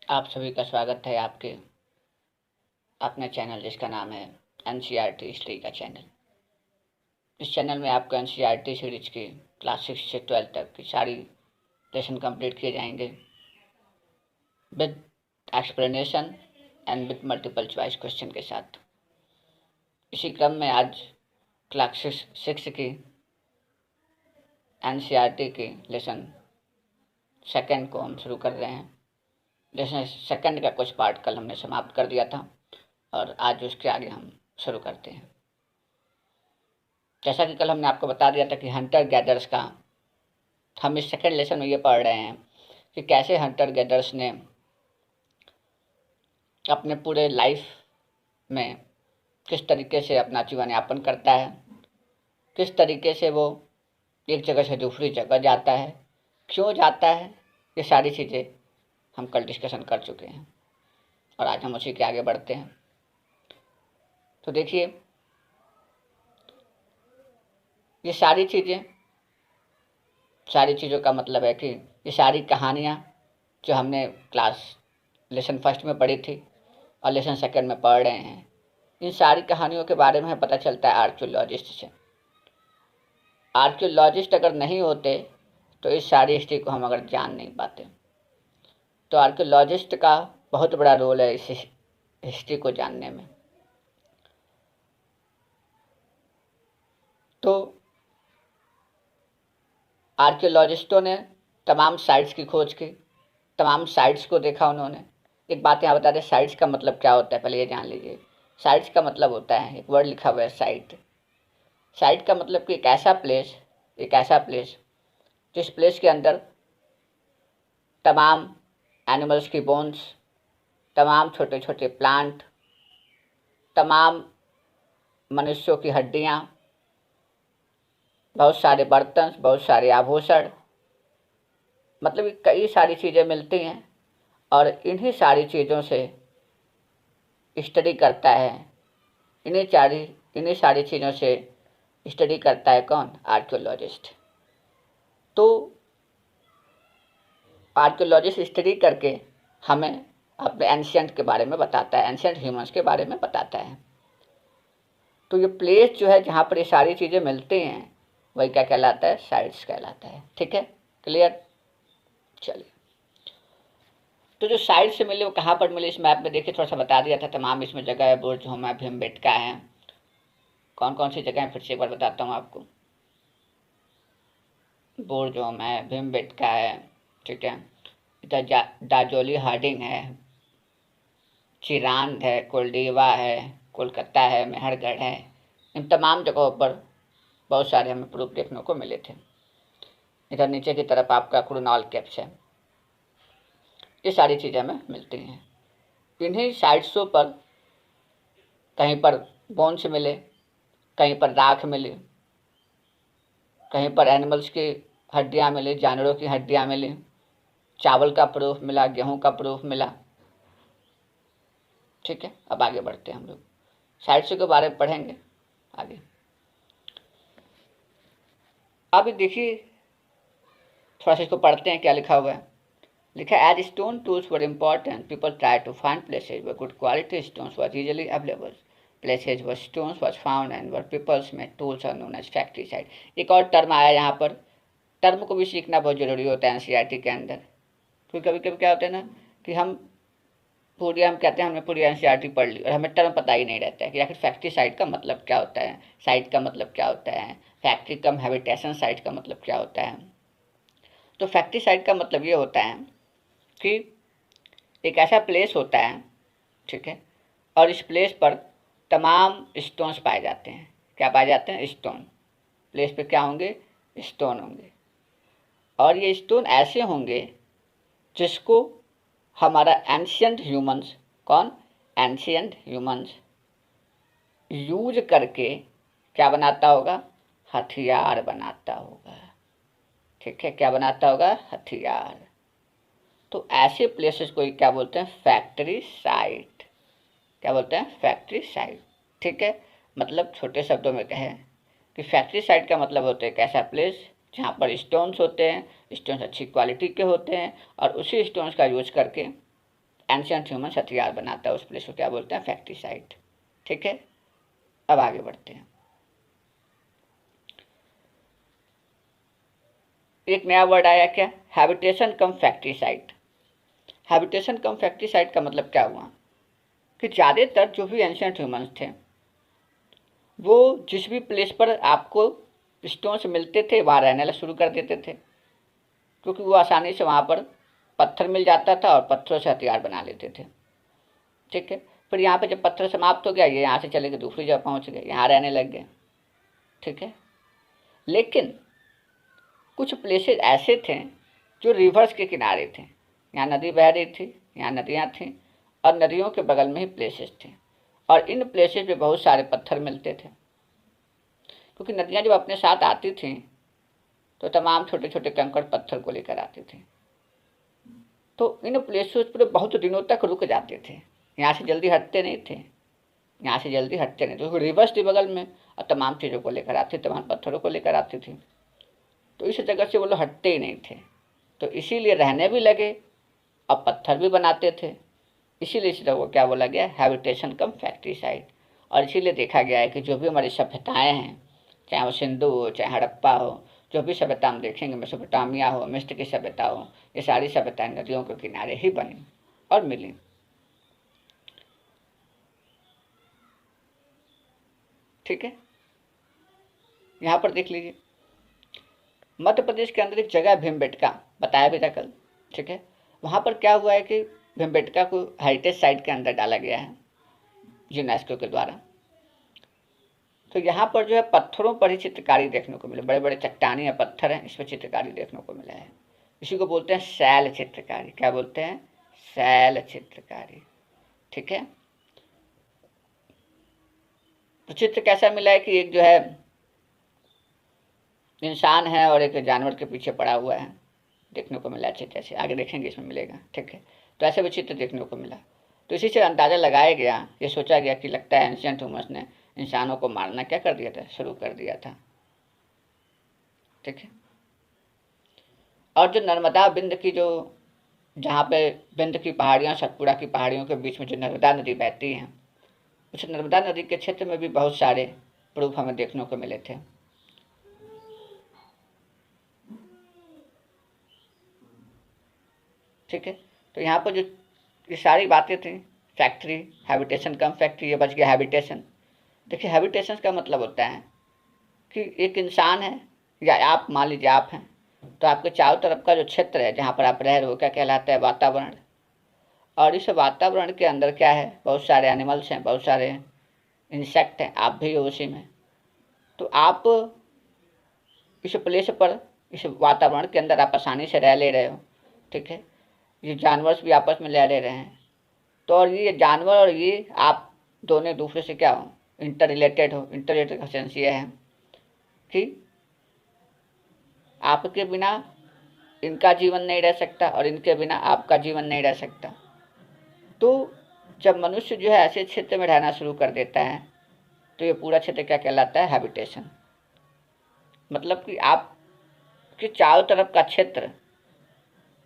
आप सभी का स्वागत है आपके अपने चैनल जिसका नाम है एनसीईआरटी हिस्ट्री का चैनल। इस चैनल में आपको एनसीईआरटी सीरीज की क्लास 6 से 12 तक की सारी लेसन कंप्लीट किए जाएंगे with explanation and with multiple choice question के साथ। इसी क्रम में आज क्लास 6 की एनसीईआरटी की लेसन सेकंड को हम शुरू कर रहे हैं। लेसन सेकंड का कुछ पार्ट कल हमने समाप्त कर दिया था और आज उसके आगे हम शुरू करते हैं। जैसा कि कल हमने आपको बता दिया था कि हंटर गैदर्स का हम इस सेकंड लेसन में ये पढ़ रहे हैं कि कैसे हंटर गैदर्स ने अपने पूरे लाइफ में किस तरीके से अपना जीवन यापन करता है, किस तरीके से वो एक जगह से दूसरी जगह जाता है, क्यों जाता है, ये सारी चीज़ें हम कल डिस्कशन कर चुके हैं और आज हम उसी के आगे बढ़ते हैं। तो देखिए, ये सारी चीज़ों का मतलब है कि ये सारी कहानियाँ जो हमने लेसन फर्स्ट में पढ़ी थी और लेसन सेकंड में पढ़ रहे हैं, इन सारी कहानियों के बारे में पता चलता है आर्कियोलॉजिस्ट से। आर्कियोलॉजिस्ट अगर नहीं होते तो इस सारी हिस्ट्री को हम अगर जान नहीं पाते। तो आर्कियोलॉजिस्ट का बहुत बड़ा रोल है इस हिस्ट्री को जानने में। तो आर्कियोलॉजिस्टों ने तमाम साइट्स की खोज की, तमाम साइट्स को देखा उन्होंने। एक बात यहाँ बता दें, साइट्स का मतलब क्या होता है पहले ये जान लीजिए। साइट्स का मतलब होता है, एक वर्ड लिखा हुआ है साइट। साइट का मतलब कि एक ऐसा प्लेस जिस प्लेस के अंदर तमाम एनिमल्स की बोन्स, तमाम छोटे छोटे प्लांट, तमाम मनुष्यों की हड्डियाँ, बहुत सारे बर्तन, बहुत सारे आभूषण, मतलब कई सारी चीज़ें मिलती हैं और इन्हीं सारी चीज़ों से स्टडी करता है। इन्हीं सारी चीज़ों से स्टडी करता है कौन? आर्कियोलॉजिस्ट। तो आर्कियोलॉजिस्ट स्टडी करके हमें अपने एंशिएंट के बारे में बताता है, एंशिएंट ह्यूमंस के बारे में बताता है। तो ये प्लेस जो है जहाँ पर ये सारी चीज़ें मिलती हैं वही क्या कहलाता है? साइट्स कहलाता है। ठीक है, क्लियर? चलिए, तो जो साइड से मिले वो कहाँ पर मिले इस मैप में देखिए, थोड़ा सा बता दिया था। तमाम इसमें जगह है, बुर्ज है, भीमबेटका है। कौन कौन सी जगह है फिर से एक बार बताता हूँ आपको। बुर्ज है, भीमबेटका है, ठीक है, इधर दाजोली हार्डिंग है, चिरांद है, कोलडीवा है, कोलकाता है, मेहरगढ़ है। इन तमाम जगहों पर बहुत सारे हमें प्रूफ देखने को मिले थे। इधर नीचे की तरफ आपका कुरुनाल कैप्स है। ये सारी चीज़ें हमें मिलती हैं। इन्हीं साइट्सों पर कहीं पर बोन्स मिले, कहीं पर राख मिली, कहीं पर एनिमल्स की हड्डियाँ मिली, जानवरों की हड्डियाँ मिली, चावल का प्रूफ मिला, गेहूं का प्रूफ मिला। ठीक है, अब आगे बढ़ते हैं हम लोग, साइट्स के बारे में पढ़ेंगे आगे। अब देखिए, थोड़ा सा इसको पढ़ते हैं क्या लिखा हुआ है। लिखा है, as stone tools were important, people try to find places where good quality stones was easily available. Places where stones was found and where people's made tools are known as factory site. एक और term आया यहाँ पर, term को भी सीखना बहुत जरूरी होता है एनसीईआरटी के अंदर। क्योंकि कभी कभी क्या होता है ना कि हम कहते हैं हमने पूरी एनसीईआरटी पढ़ ली और हमें टर्म पता ही नहीं रहता है कि आखिर फैक्ट्री साइट का मतलब क्या होता है, साइट का मतलब क्या होता है, फैक्ट्री कम हैबिटेशन साइट का मतलब क्या होता है। तो फैक्ट्री साइट का मतलब ये होता है कि एक ऐसा प्लेस होता है, ठीक है, और इस प्लेस पर तमाम स्टोन्स पाए जाते हैं। क्या पाए जाते हैं? स्टोन। प्लेस पे क्या होंगे? स्टोन होंगे। और ये स्टोन ऐसे होंगे जिसको हमारा एंशियंट ह्यूमंस, कौन? एंशियंट ह्यूमंस यूज करके क्या बनाता होगा? हथियार बनाता होगा। ठीक है, क्या बनाता होगा? हथियार। तो ऐसे प्लेसेस को क्या बोलते हैं? Factory site. क्या बोलते हैं? Factory site. ठीक है, मतलब छोटे शब्दों में कहें कि फैक्ट्री साइट का मतलब होता है एक ऐसा प्लेस जहाँ पर स्टोन्स होते हैं, स्टोन्स अच्छी क्वालिटी के होते हैं और उसी स्टोन्स का यूज करके एंशिएंट ह्यूमंस हथियार बनाता है, उस प्लेस को क्या बोलते हैं, फैक्ट्री साइट। ठीक है, अब आगे बढ़ते हैं। एक नया वर्ड आया क्या, हैबिटेशन कम फैक्ट्री साइट। हैबिटेशन कम फैक्ट्री साइट का मतलब क्या हुआ कि ज़्यादातर जो भी एंशिएंट ह्यूमंस थे वो जिस भी प्लेस पर आपको स्टोन्स मिलते थे वहाँ रहने शुरू कर देते थे, क्योंकि वो आसानी से वहाँ पर पत्थर मिल जाता था और पत्थरों से हथियार बना लेते थे। ठीक है, फिर यहाँ पे जब पत्थर समाप्त हो गया, ये यहाँ से चले गए दूसरी जगह पहुँच गए, यहाँ रहने लग गए। ठीक है, लेकिन कुछ प्लेसेस ऐसे थे जो रिवर्स के किनारे थे, यहाँ नदी बह रही थी, यहाँ नदियाँ थीं और नदियों के बगल में ही प्लेसेस थे, और इन प्लेसेस पे बहुत सारे पत्थर मिलते थे, क्योंकि नदियाँ जब अपने साथ आती थीं तो तमाम छोटे छोटे कंकड़ पत्थर को लेकर आती थी, तो इन प्लेसेस पर बहुत दिनों तक रुक जाते थे, यहाँ से जल्दी हटते नहीं थे, यहाँ से जल्दी हटते नहीं, तो रिवर्स थी बगल में और तमाम चीज़ों को लेकर आती, तमाम पत्थरों को लेकर आती थी, तो इस जगह से वो लोग हटते ही नहीं थे, तो इसीलिए रहने भी लगे और पत्थर भी बनाते थे, इसीलिए इस जगह को क्या बोला गया, हैबिटेशन कम फैक्ट्री साइट। और इसीलिए देखा गया है कि जो भी हमारी सभ्यताएँ हैं, चाहे वो सिंधु हो, चाहे हड़प्पा हो, जो भी सभ्यता हम देखेंगे, मेसोपोटामिया हो, मिस्र की सभ्यता हो, ये सारी सभ्यताएँ नदियों के किनारे ही बनी और मिली। ठीक है, यहाँ पर देख लीजिए, मध्य प्रदेश के अंदर एक जगह है भीमबेटका, बताया भी था कल। ठीक है, वहाँ पर क्या हुआ है कि भीमबेटका को हेरिटेज साइट के अंदर डाला गया है यूनेस्को के द्वारा। तो यहाँ पर जो है पत्थरों पर ही चित्रकारी देखने को मिले, बड़े बड़े चट्टानी या पत्थर हैं, इस पर चित्रकारी देखने को मिला है, इसी को बोलते हैं शैल चित्रकारी। क्या बोलते हैं, शैल चित्रकारी। ठीक है, तो चित्र कैसा मिला है कि एक जो है इंसान है और एक जानवर के पीछे पड़ा हुआ है, देखने को मिला चित्र, ऐसे आगे देखेंगे इसमें मिलेगा। ठीक है, तो ऐसे भी चित्र देखने को मिला, तो इसी से अंदाज़ा लगाया गया, ये सोचा गया कि लगता है एंशिएंट ह्यूमंस ने इंसानों को मारना क्या कर दिया था, शुरू कर दिया था। ठीक है, और जो नर्मदा बिंद की जो, जहाँ पे बिंद की पहाड़ियाँ, सतपुड़ा की पहाड़ियों के बीच में जो नर्मदा नदी बहती हैं, उस नर्मदा नदी के क्षेत्र में भी बहुत सारे प्रूफ हमें देखने को मिले थे। ठीक है, तो यहाँ पर जो ये सारी बातें थी, फैक्ट्री, हैबिटेशन कम फैक्ट्री, ये बच गया हैबिटेशन। देखिए, हैबिटेशन का मतलब होता है कि एक इंसान है या आप मान लीजिए आप हैं, तो आपके चारों तरफ का जो क्षेत्र है जहाँ पर आप रह रहे हो, क्या कहलाता है, वातावरण। और इस वातावरण के अंदर क्या है, बहुत सारे एनिमल्स हैं, बहुत सारे इंसेक्ट हैं, आप भी हो उसी में। तो आप इस प्लेस पर, इस वातावरण के अंदर आप आसानी से रह ले रहे हो। ठीक है, ये जानवर भी आपस में रह ले रहे हैं, तो और ये जानवर और ये आप दोनों एक दूसरे से क्या हो, इंटर रिलेटेड हो। इंटर रिलेटेड का सेंस ये है कि आपके बिना इनका जीवन नहीं रह सकता और इनके बिना आपका जीवन नहीं रह सकता। तो जब मनुष्य जो है ऐसे क्षेत्र में रहना शुरू कर देता है, तो ये पूरा क्षेत्र क्या कहलाता है, हैबिटेशन। मतलब कि आपके चारों तरफ का क्षेत्र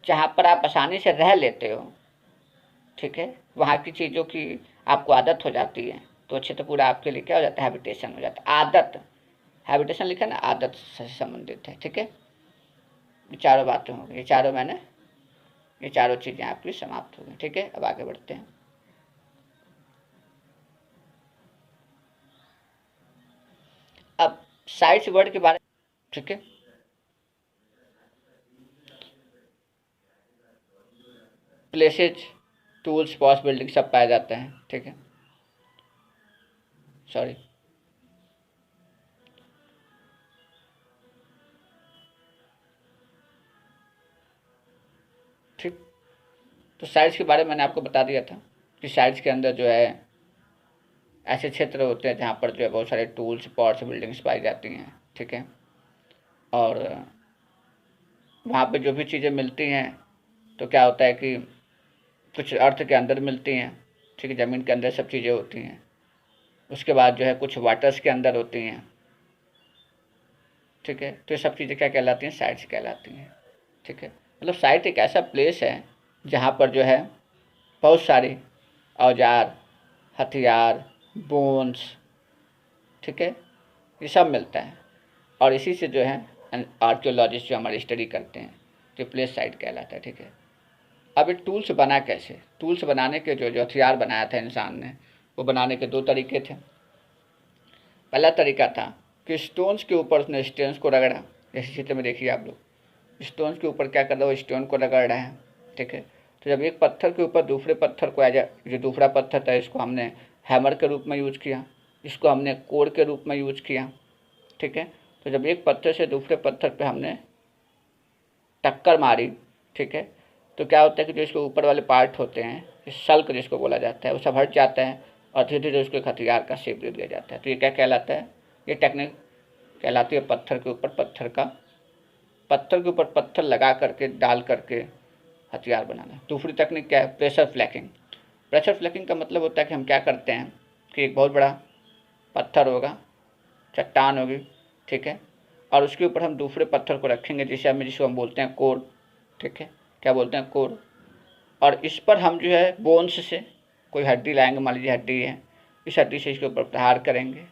जहाँ पर आप आसानी से रह लेते हो, ठीक है, वहाँ की चीज़ों की आपको आदत हो जाती है, तो क्षेत्र पूरा आपके लिए क्या हो जाता है, हैबिटेशन हो जाता है। आदत, हैबिटेशन लिखा ना, आदत से संबंधित है। ठीक है, ये चारों बातें हो गई, ये चारों चीज़ें आपकी समाप्त हो गई। ठीक है, अब आगे बढ़ते हैं। अब साइट्स वर्ड के बारे में, ठीक है, प्लेसेज, टूल्स, स्पॉट्स, बिल्डिंग सब पाए जाते हैं। ठीक है, सॉरी, ठीक। तो साइट्स के बारे में मैंने आपको बता दिया था कि साइट्स के अंदर जो है ऐसे क्षेत्र होते हैं जहाँ पर जो है बहुत सारे टूल्स, स्पॉट्स, बिल्डिंग्स पाई जाती हैं। ठीक है, और वहाँ पे जो भी चीज़ें मिलती हैं तो क्या होता है कि कुछ अर्थ के अंदर मिलती हैं। ठीक है, ज़मीन के अंदर सब चीज़ें होती हैं। उसके बाद जो है कुछ वाटर्स के अंदर होती हैं। ठीक है, तो ये सब चीज़ें क्या कहलाती हैं, साइट्स कहलाती हैं। ठीक है, मतलब साइट एक ऐसा प्लेस है जहाँ पर जो है बहुत सारे औजार, हथियार, बोन्स, ठीक है, ये सब मिलता है। और इसी से जो है आर्कियोलॉजिस्ट जो हमारी स्टडी करते हैं तो प्लेस साइट कहलाता है, ठीक है। अब ये टूल्स बना कैसे? टूल्स बनाने के जो हथियार बनाया था इंसान ने, वो बनाने के दो तरीके थे। पहला तरीका था कि स्टोन्स के ऊपर उसने स्टोन्स को रगड़ा, जैसे चित्र में देखिए आप लोग, स्टोन्स के ऊपर क्या कर रहा है, वो स्टोन को रगड़ रहे हैं, ठीक है। तो जब एक पत्थर के ऊपर दूसरे पत्थर को जो दूसरा पत्थर था इसको हमने हैमर के रूप में यूज किया, इसको हमने कोर के रूप में यूज किया, ठीक है। तो जब एक पत्थर से दूसरे पत्थर पे हमने टक्कर मारी, ठीक है, तो क्या होता है कि जो इसके ऊपर वाले पार्ट होते हैं, सल्क जिसको बोला जाता है, वो सब हट जाता है और धीरे धीरे उसको एक हथियार का शेप दे दिया जाता है। तो ये क्या कहलाता है? ये टेक्निक कहलाती है पत्थर के ऊपर पत्थर लगा करके डाल करके हथियार बनाना। दूसरी तकनीक क्या है? प्रेशर फ्लैकिंग। प्रेशर फ्लैकिंग का मतलब होता है कि हम क्या करते हैं कि एक बहुत बड़ा पत्थर होगा, चट्टान होगी, ठीक है, और उसके ऊपर हम दूसरे पत्थर को रखेंगे जिसको हम बोलते हैं कोर, ठीक है, क्या बोलते हैं? कोर। और इस पर हम जो है बोन्स से कोई हड्डी लाएंगे, मान लीजिए हड्डी है, इस हड्डी से इसके ऊपर प्रहार करेंगे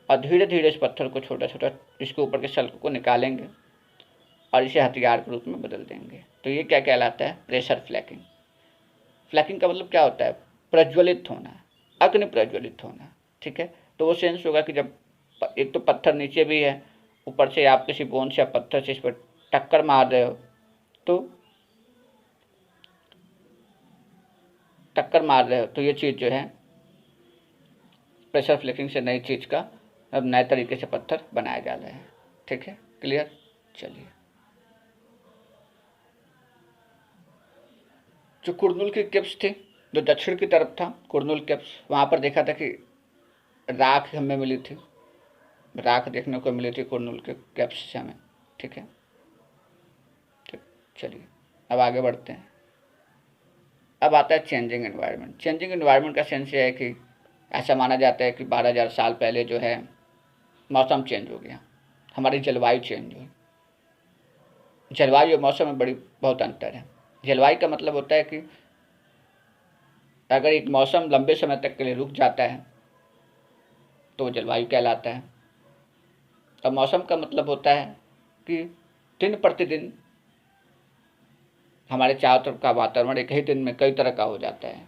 और धीरे धीरे इस पत्थर को छोटा छोटा इसके ऊपर के सल्क को निकालेंगे और इसे हथियार के रूप में बदल देंगे। तो ये क्या कहलाता है? प्रेशर फ्लैकिंग। फ्लैकिंग का मतलब क्या होता है? प्रज्वलित होना, अग्नि प्रज्वलित होना, ठीक है। तो वो सेंस होगा कि जब एक तो पत्थर नीचे भी है, ऊपर से आप किसी बोन से या पत्थर से इस पर टक्कर मार रहे हो, तो ये चीज़ जो है प्रेशर फ्लैकिंग से नई चीज़ का अब नए तरीके से पत्थर बनाया जा रहा है, ठीक है, क्लियर। चलिए, जो कुरनूल की केव्स थी, जो दक्षिण की तरफ था कुरनूल केव्स, वहाँ पर देखा था कि राख हमें मिली थी, राख देखने को मिली थी कुरनूल के केव्स से हमें, ठीक है। ठीक, चलिए अब आगे बढ़ते हैं। अब आता है चेंजिंग एनवायरनमेंट। चेंजिंग एनवायरनमेंट का सेंस ये है कि ऐसा माना जाता है कि 12,000 साल पहले जो है मौसम चेंज हो गया, हमारी जलवायु चेंज हुई। जलवायु और मौसम में बहुत अंतर है। जलवायु का मतलब होता है कि अगर एक मौसम लंबे समय तक के लिए रुक जाता है तो वो जलवायु कहलाता है। और मौसम का मतलब होता है कि दिन प्रतिदिन हमारे चारों तरफ का वातावरण एक ही दिन में कई तरह का हो जाता है,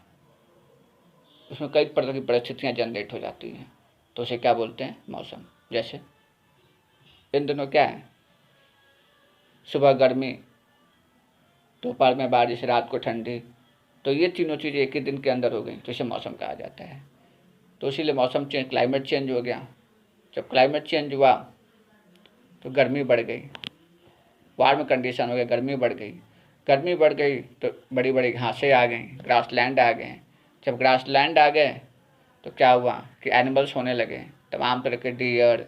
उसमें कई प्रकार की परिस्थितियाँ जनरेट हो जाती हैं, तो उसे क्या बोलते हैं? मौसम। जैसे इन दिनों क्या है, सुबह गर्मी, दोपहर में बारिश, रात को ठंडी, तो ये तीनों चीज़ें एक ही दिन के अंदर हो गई, तो इसे मौसम कहा जाता है। तो इसीलिए मौसम चेंज, क्लाइमेट चेंज हो गया। जब क्लाइमेट चेंज हुआ तो गर्मी बढ़ गई, वार्म कंडीशन हो गया, गर्मी बढ़ गई तो बड़ी बड़ी घासें आ गई, ग्रासलैंड आ गए। जब ग्रासलैंड आ गए तो क्या हुआ कि एनिमल्स होने लगे, तमाम तरह के डियर,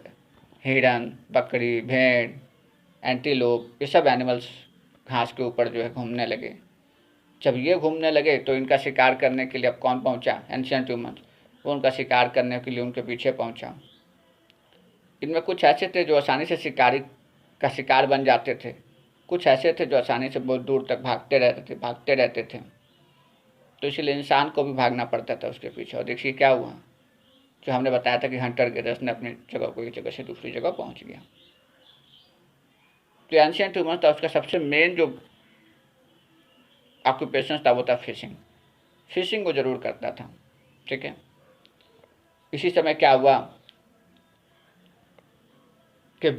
हिरन, बकरी, भेड़, एंटीलोप, ये सब एनिमल्स घास के ऊपर जो है घूमने लगे। जब ये घूमने लगे तो इनका शिकार करने के लिए अब कौन पहुंचा? Ancient humans. वो उनका शिकार करने के लिए उनके पीछे पहुंचा। इनमें कुछ ऐसे थे जो आसानी से शिकारी का शिकार बन जाते थे, कुछ ऐसे थे जो आसानी से बहुत दूर तक भागते रहते थे। तो इसीलिए इंसान को भी भागना पड़ता था उसके पीछे। और देखिए क्या हुआ, जो हमने बताया था कि हंटर गेदर्स ने अपनी जगह को एक जगह से दूसरी जगह पहुंच गया। तो एंशिएंट ह्यूमंस था, उसका सबसे मेन जो ऑक्यूपेशन था वो था फिशिंग वो जरूर करता था, ठीक है। इसी समय क्या हुआ कि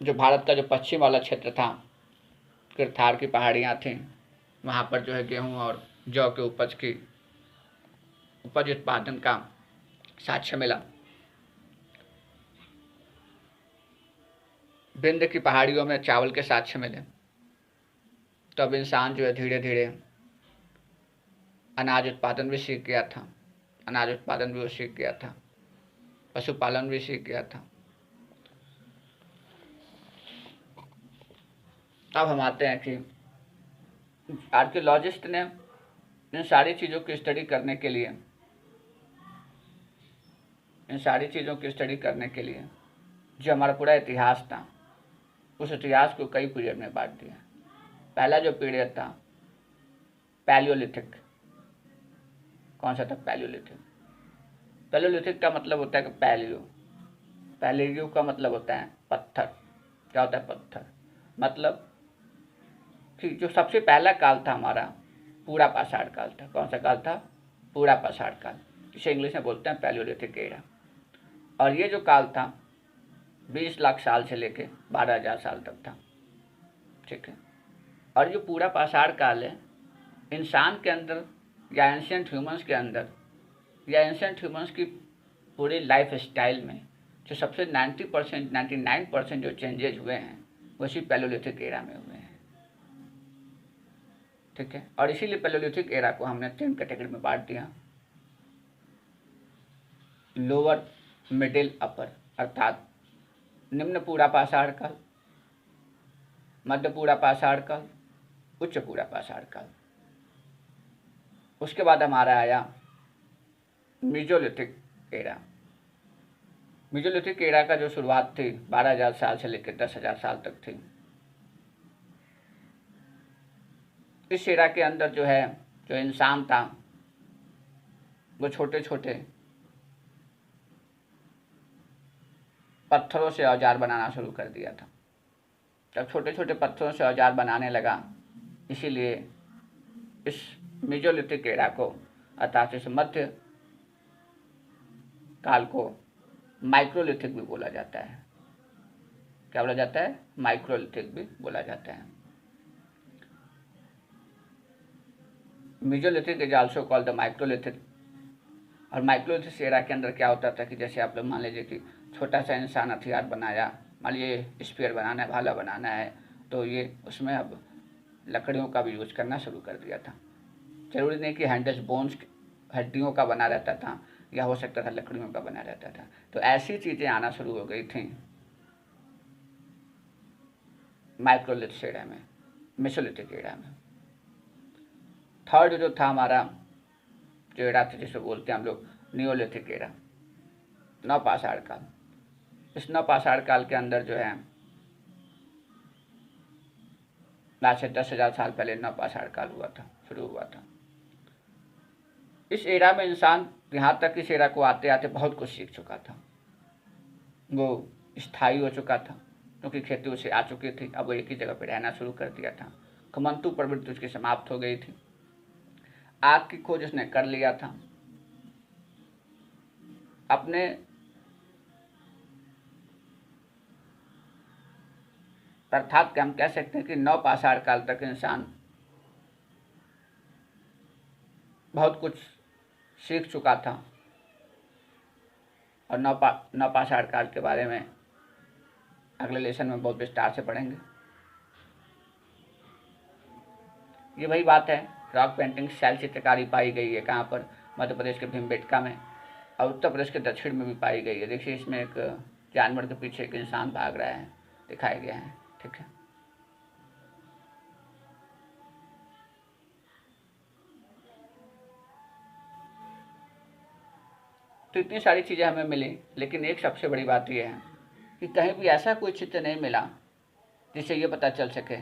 जो भारत का जो पश्चिम वाला क्षेत्र था, थार की पहाड़ियाँ थीं, वहाँ पर जो है गेहूँ और जौ के उपज उत्पादन का साक्ष्य मिला। विंध्य की पहाड़ियों में चावल के साक्ष्य मिले। तब इंसान जो है धीरे धीरे अनाज उत्पादन भी सीख गया था, पशुपालन भी सीख गया था। अब हम आते हैं कि आर्कियोलॉजिस्ट ने इन सारी चीज़ों की स्टडी करने के लिए जो हमारा पूरा इतिहास था, उस इतिहास को कई पीरियड में बांट दिया। पहला जो पीरियड था, पैलियोलिथिक। कौन सा था? पैलियोलिथिक। पैलियोलिथिक का मतलब होता है कि पैलियो का मतलब होता है पत्थर। क्या होता है? पत्थर। मतलब कि जो सबसे पहला काल था हमारा, पूरा पाषाण काल था। कौन सा काल था? पूरा पाषाण काल। इसे इंग्लिश में बोलते हैं पैलियोलिथिक एरा। और ये जो काल था 20 लाख साल से लेके 12,000 साल तक था। ठीक है। और जो पूरा पाषाण काल है, इंसान के अंदर या एंशिएंट ह्यूमंस के अंदर या एंशिएंट ह्यूमंस की पूरी लाइफ स्टाइल में जो सबसे 90% 99% जो चेंजेज हुए हैं वो इसी पैलियोलिथिक एरा में हुए हैं। ठीक है। और इसीलिए पैलियोलिथिक एरा को हमने 3 कैटेगरी में बांट दिया, लोअर, मिडिल, अपर। अर्थात निम्न पूरा पाषाण काल, मध्य पूरा पाषाण काल, उच्च पूरा पाषाण काल। उसके बाद हमारा आया मीजोलिथिक एरा। मीजोलिथिक एरा का जो शुरुआत थी 12,000 साल से लेकर 10,000 साल तक थी। इस एरा के अंदर जो है, जो इंसान था वो छोटे छोटे पत्थरों से औजार बनाना शुरू कर दिया था। जब छोटे छोटे पत्थरों से औजार बनाने लगा, इसीलिए इस मीजोलिथिक एरा को अर्थात इस मध्य काल को माइक्रोलिथिक भी बोला जाता है। क्या बोला जाता है? माइक्रोलिथिक भी बोला जाता है। Mesolithic is also called the microlithic. और माइक्रोलिथिक एरा के अंदर क्या होता था कि जैसे आप लोग मान लीजिए कि छोटा सा इंसान हथियार बनाया, मान लीजिए स्पीयर बनाना है, भाला बनाना है, तो ये उसमें अब लकड़ियों का भी यूज करना शुरू कर दिया था। जरूरी नहीं कि हैंडल्स बोन्स हड्डियों का बना रहता था, या हो सकता था लकड़ियों का बना रहता था। तो ऐसी चीज़ें आना शुरू हो गई थी माइक्रोलिथिक एरा में, मेसोलिथिक एरा में। थर्ड जो था हमारा जो एरा था जिसे बोलते हैं हम लोग नियोलिथिक एरा, नवपाषाण काल। इस नवपाषाण काल के अंदर जो है आज से 10,000 साल पहले नवपाषाण काल हुआ था, शुरू हुआ था। इस एरा में इंसान यहाँ तक इस एरा को आते आते बहुत कुछ सीख चुका था। वो स्थायी हो चुका था क्योंकि खेती उसे आ चुकी थी। अब वो एक ही जगह पर रहना शुरू कर दिया था। घमंतु प्रवृत्ति उसकी समाप्त हो गई थी। आग की खोज उसने कर लिया था। अपने अर्थात हम कह सकते हैं कि नवपाषाण काल तक इंसान बहुत कुछ सीख चुका था। और नवपाषाण काल के बारे में अगले लेसन में बहुत विस्तार से पढ़ेंगे। ये वही बात है, रॉक पेंटिंग शैल चित्रकारी पाई गई है कहाँ पर? मध्य प्रदेश के भीमबेटका में, और उत्तर प्रदेश के दक्षिण में भी पाई गई है। देखिए इसमें एक जानवर के पीछे एक इंसान भाग रहा है, दिखाया गया है। ठीक है। तो इतनी सारी चीज़ें हमें मिली, लेकिन एक सबसे बड़ी बात यह है कि कहीं भी ऐसा कोई चित्र नहीं मिला जिससे ये पता चल सके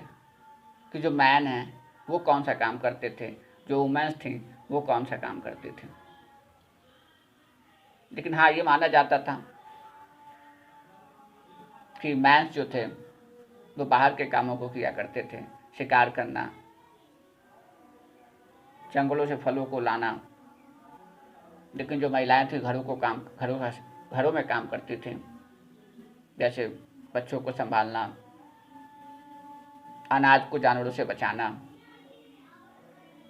कि जो मैन है वो कौन सा काम करते थे, जो वुमेन्स थी वो कौन सा काम करती थी। लेकिन हाँ, ये माना जाता था कि मैन्स जो थे वो बाहर के कामों को किया करते थे, शिकार करना, जंगलों से फलों को लाना। लेकिन जो महिलाएं थी घरों में काम करती थी, जैसे बच्चों को संभालना, अनाज को जानवरों से बचाना,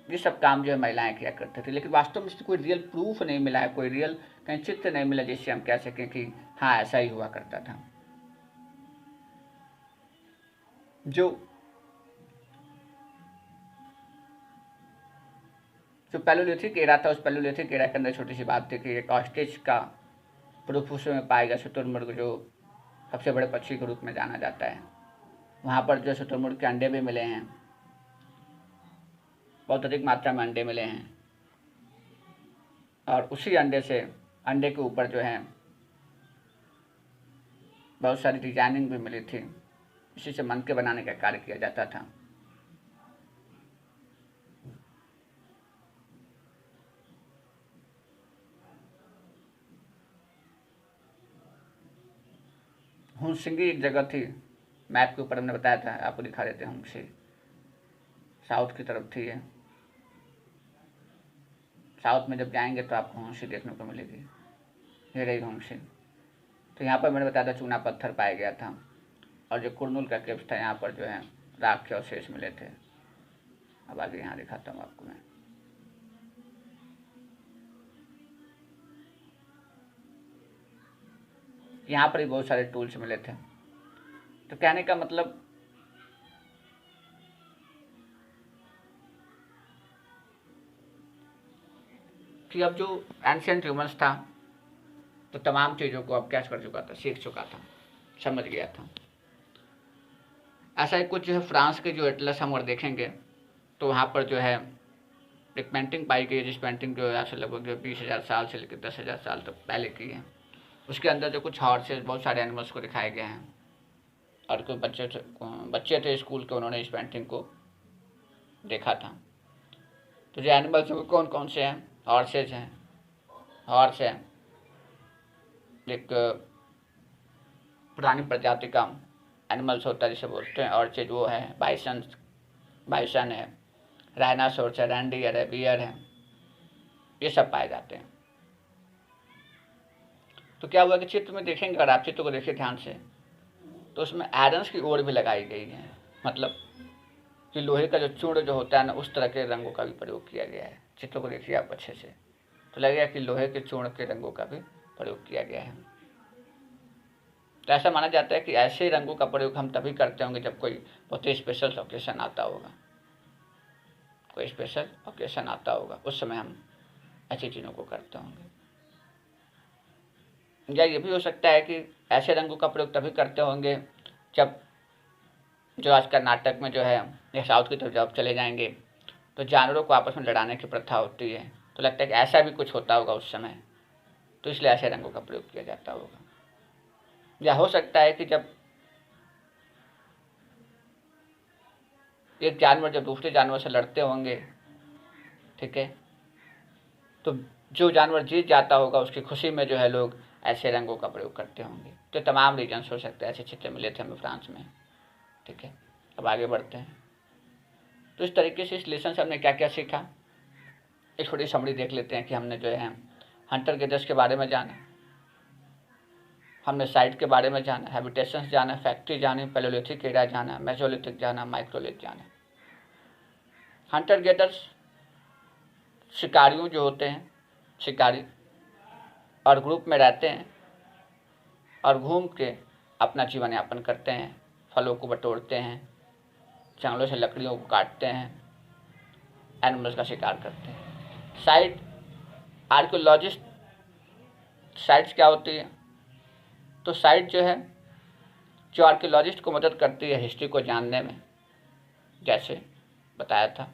ये सब काम जो है महिलाएं किया करते थे। लेकिन वास्तव में कोई रियल प्रूफ नहीं मिला है, कोई रियल कहीं चित्र नहीं मिला जिससे हम कह सकें कि हाँ ऐसा ही हुआ करता था। जो पैलियोलिथिक एरा था, उस पैलियोलिथिक एरा के अंदर छोटी सी बात थी कि एक ऑस्ट्रिच का प्रूफ उसमें पाया गया, शुतुरमुर्ग, जो सबसे बड़े पक्षी के रूप में जाना जाता है। वहाँ पर जो शुतुरमुर्ग के अंडे भी मिले हैं, बहुत अधिक मात्रा में अंडे मिले हैं। और उसी अंडे के ऊपर जो है बहुत सारी डिजाइनिंग भी मिली थी। इसी से मनके बनाने का कार्य किया जाता था। हुनसिंगी एक जगह थी, मैप के ऊपर हमने बताया था, आपको दिखा देते हैं। हुनसी साउथ की तरफ थी ये। साउथ में जब जाएंगे तो आपको हुनसी देखने को मिलेगी। ये रही हुनसी। तो यहाँ पर मैंने बताया था चूना पत्थर पाया गया था, और जो कुरनूल का केव्स था यहाँ पर जो है राख के अवशेष मिले थे। अब आगे यहाँ दिखाता हूँ आपको मैं। यहाँ पर भी बहुत सारे टूल्स मिले थे। तो कहने का मतलब कि अब जो एंशिएंट ह्यूमंस था तो तमाम चीज़ों को अब क्या कर चुका था, सीख चुका था, समझ गया था। ऐसा ही कुछ जो है फ्रांस के जो एटलस हम और देखेंगे तो वहाँ पर जो है एक पेंटिंग पाई गई है, जिस पेंटिंग जो है आज से लगभग 20,000 साल से लेकर 10,000 साल तक पहले की है। उसके अंदर जो कुछ हॉर्सेस, बहुत सारे एनिमल्स को दिखाए गए हैं, और कोई बच्चे थे स्कूल के, उन्होंने इस पेंटिंग को देखा था। तो जो एनिमल्स हैं वो कौन कौन से हैं? हॉर्सेज हैं, हॉर्स है एक पुरानी प्रजाति का एनिमल्स होता है जिसे बोलते हैं। ऑर्चिड वो है, बाइसन है, राइनासोर्स है, रैंडियर है, बियर है, ये सब पाए जाते हैं। तो क्या हुआ कि चित्र में देखेंगे, अगर आप चित्र को देखिए ध्यान से, तो उसमें आयरन्स की ओर भी लगाई गई है। मतलब कि लोहे का जो चूर्ण जो होता है ना, उस तरह के रंगों का भी प्रयोग किया गया है। चित्र को देखिए आप अच्छे से, तो लगेगा कि लोहे के चूर्ण के रंगों का भी प्रयोग किया गया है। तो ऐसा माना जाता है कि ऐसे रंगों का प्रयोग हम तभी करते होंगे जब कोई बहुत ही स्पेशल ओकेशन आता होगा, कोई स्पेशल ओकेशन आता होगा, उस समय हम ऐसी चीज़ों को करते होंगे। या ये भी हो सकता है कि ऐसे रंगों का प्रयोग तभी करते होंगे जब, जो आज का नाटक में जो है, या साउथ की तरफ जब चले जाएंगे तो जानवरों को आपस में लड़ाने की प्रथा होती है, तो लगता है कि ऐसा भी कुछ होता होगा उस समय, तो इसलिए ऐसे रंगों का प्रयोग किया जाता होगा। या हो सकता है कि जब एक जानवर जब दूसरे जानवर से लड़ते होंगे, ठीक है, तो जो जानवर जीत जाता होगा उसकी खुशी में जो है लोग ऐसे रंगों का प्रयोग करते होंगे। तो तमाम रीजन्स हो सकते हैं, ऐसे चित्र मिले थे हमें फ्रांस में, ठीक है। अब आगे बढ़ते हैं। तो इस तरीके से इस लेसन से हमने क्या क्या सीखा, एक छोटी समरी देख लेते हैं कि हमने जो है हंटर गैदर्स के बारे में जाना, हमने साइट के बारे में जाना, हैबिटेशंस जाना, फैक्ट्री जाने, पैलियोलिथिक एरा जाना, मेसोलिथिक जाना, माइक्रोलिथ जाना। हंटर गैदर्स शिकारियों जो होते हैं, शिकारी, और ग्रुप में रहते हैं और घूम के अपना जीवन यापन करते हैं, फलों को बटोरते हैं, जंगलों से लकड़ियों को काटते हैं, एनिमल्स का शिकार करते हैं। साइट आर्कियोलॉजिस्ट, साइट्स क्या होती है? तो साइट जो है, जो आर्कियोलॉजिस्ट को मदद करती है हिस्ट्री को जानने में, जैसे बताया था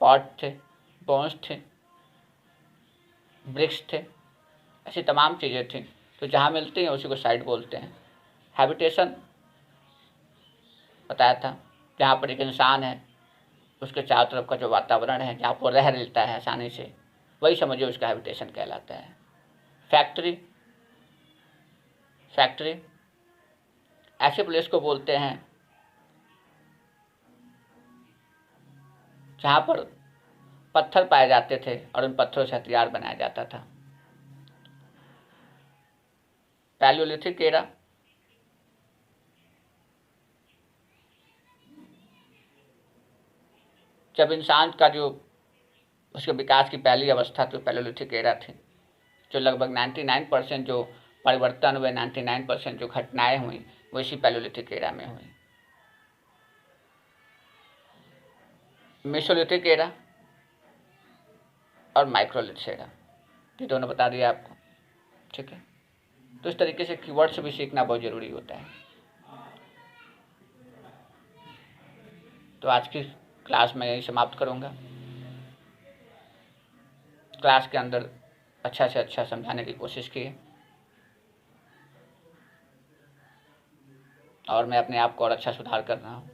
पॉट थे, बोन्स थे, ब्रिक्स थे, ऐसी तमाम चीज़ें थी। तो जहाँ मिलती हैं उसी को साइट बोलते हैं। हैबिटेशन बताया था, जहाँ पर एक इंसान है, उसके चारों तरफ का जो वातावरण है, जहाँ पर रह लेता है आसानी से, वही समझिए उसका हैबिटेशन कहलाता है। फैक्ट्री, फैक्ट्री ऐसे प्लेस को बोलते हैं जहाँ पर पत्थर पाए जाते थे और उन पत्थरों से हथियार बनाया जाता था। पैलियोलिथिक एरा, जब इंसान का जो उसके विकास की पहली अवस्था थी, पैलियोलिथिक एरा थी, जो लगभग 99% जो परिवर्तन हुए, 99% जो घटनाएं हुई वो इसी पैलियोलिथिक एरा में हुई। मेसोलिथिक एरा और माइक्रोलिथ एरा, ये दोनों बता दिया आपको, ठीक है। तो इस तरीके से कीवर्ड्स भी सीखना बहुत ज़रूरी होता है। तो आज की क्लास में यही समाप्त करूँगा। क्लास के अंदर अच्छा से अच्छा समझाने की कोशिश की है, और मैं अपने आप को और अच्छा सुधार कर रहा हूँ।